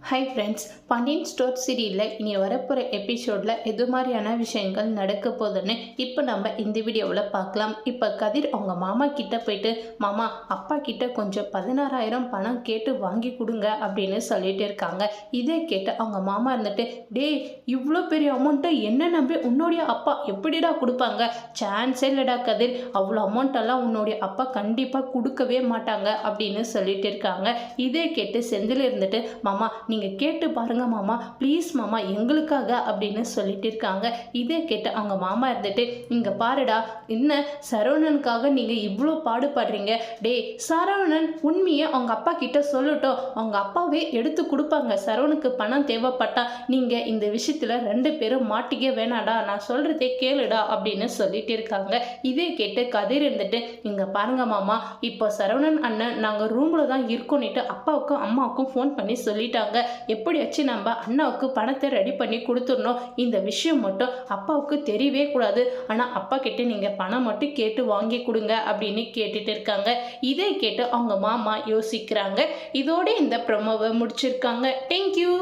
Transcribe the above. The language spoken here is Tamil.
ஹாய் ஃப்ரெண்ட்ஸ், பாண்டியன் ஸ்டோர் சீரியலில் இனி வரப்போகிற எபிசோடில் எது மாதிரியான விஷயங்கள் நடக்க போகுதுன்னு இப்போ நம்ம இந்த வீடியோவில் பார்க்கலாம். இப்போ கதிர் அவங்க மாமா கிட்ட போயிட்டு, மாமா அப்பா கிட்ட கொஞ்சம் 16,000 பணம் கேட்டு வாங்கி கொடுங்க அப்படின்னு சொல்லிட்டு இருக்காங்க. இதே கேட்டு அவங்க மாமா இருந்துட்டு, டேய் இவ்வளோ பெரிய அமௌண்ட்டை என்ன நம்பி உன்னுடைய அப்பா எப்படிடா கொடுப்பாங்க? சான்ஸே இல்லைடா கதிர், அவ்வளோ அமௌண்ட்டெல்லாம் உன்னுடைய அப்பா கண்டிப்பாக கொடுக்கவே மாட்டாங்க அப்படின்னு சொல்லிட்டு இருக்காங்க. இதே கேட்டு செந்தில் இருந்துட்டு, மாமா நீங்கள் கேட்டு பாருங்க மாமா, ப்ளீஸ் மாமா எங்களுக்காக அப்படின்னு சொல்லிட்டு இருக்காங்க. இதே கேட்டு அவங்க மாமா இருந்துட்டு, இங்கே பாருடா, என்ன சரவணனுக்காக நீங்கள் இவ்வளோ பாடுபடுறீங்க. டே சரவணன் உண்மையை அவங்க அப்பா கிட்ட சொல்லட்டும், அவங்க அப்பாவே எடுத்து கொடுப்பாங்க. சரவணுக்கு பணம் தேவைப்பட்டா நீங்கள் இந்த விஷயத்தில் 2 பேரும் மாட்டிக்க வேணாடா, நான் சொல்கிறதே கேளுடா அப்படின்னு சொல்லிட்டு இருக்காங்க. இதே கேட்டு கதிர் இருந்துட்டு, இங்கே பாருங்க மாமா, இப்போ சரவணன் அண்ணன் நாங்கள் ரூமில் தான் இருக்கோன்னுட்டு அப்பாவுக்கும் அம்மாவுக்கும் ஃபோன் பண்ணி சொல்லிட்டாங்க. எப்படியாச்சும் நம்ம அண்ணாவுக்கு பணத்தை ரெடி பண்ணி கொடுத்துடணும். இந்த விஷயம் மட்டும் அப்பாவுக்கு தெரியவே கூடாது. ஆனால் அப்பா கிட்ட நீங்கள் பணம் மட்டும் கேட்டு வாங்கி கொடுங்க அப்படின்னு கேட்டுட்டு இருக்காங்க. இதை கேட்டு அவங்க மாமா யோசிக்கிறாங்க. இதோட இந்த ப்ரோமோவை முடிச்சிருக்காங்க. தேங்க்யூ.